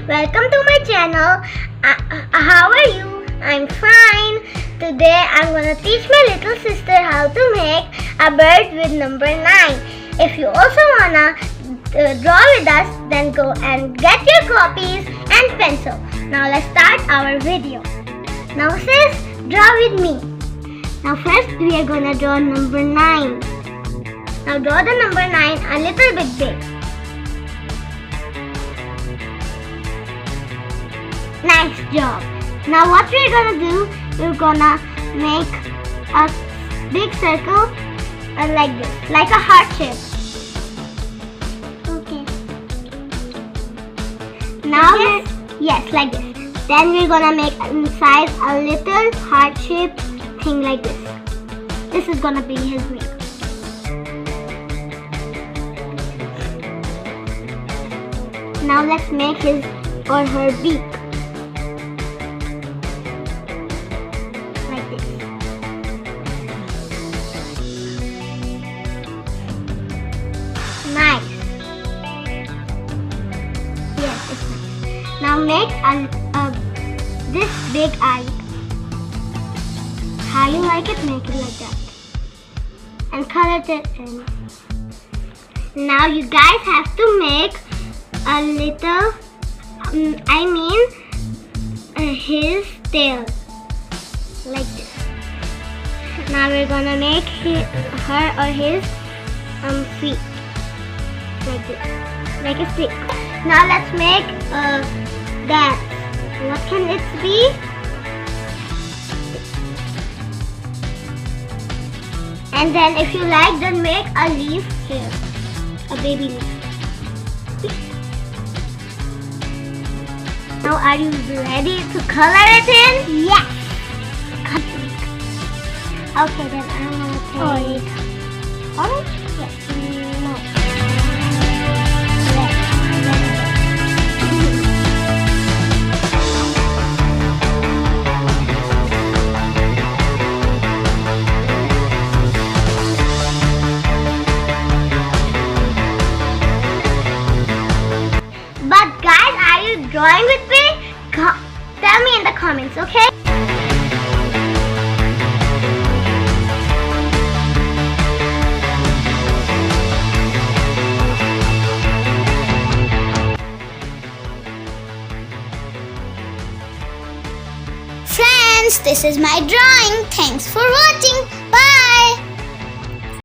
welcome to my channel. How are you? I'm fine. Today I'm gonna teach my little sister how to make a bird with number 9. If you also wanna draw with us, then go and get your copies and pencil. Now let's start our video. Now sis, draw with me. Now first we are gonna draw number 9. Now draw the number 9 a little bit big. Nice job. Now what we're gonna do, we're gonna make a big circle like this, like a heart shape. Okay. Now yes, like this. Then we're gonna make inside a little heart shaped thing like this. This is gonna be his wing. Now let's make his or her beak. Like this. Nice. Yes, it's nice. Now make this big eye. How you like it, make it like that. And color it in. Now you guys have to make a little, his tail, like this. Now we're gonna make her or his feet, like this, like a stick. Now let's make that. What can it be? And then if you like, then make a leaf here, a baby leaf. Now are you ready to color it in? Yes! Okay, then I'm gonna take orange? Yes. No. But guys, are you drawing with me? Tell me in the comments, okay? Friends, this is my drawing. Thanks for watching.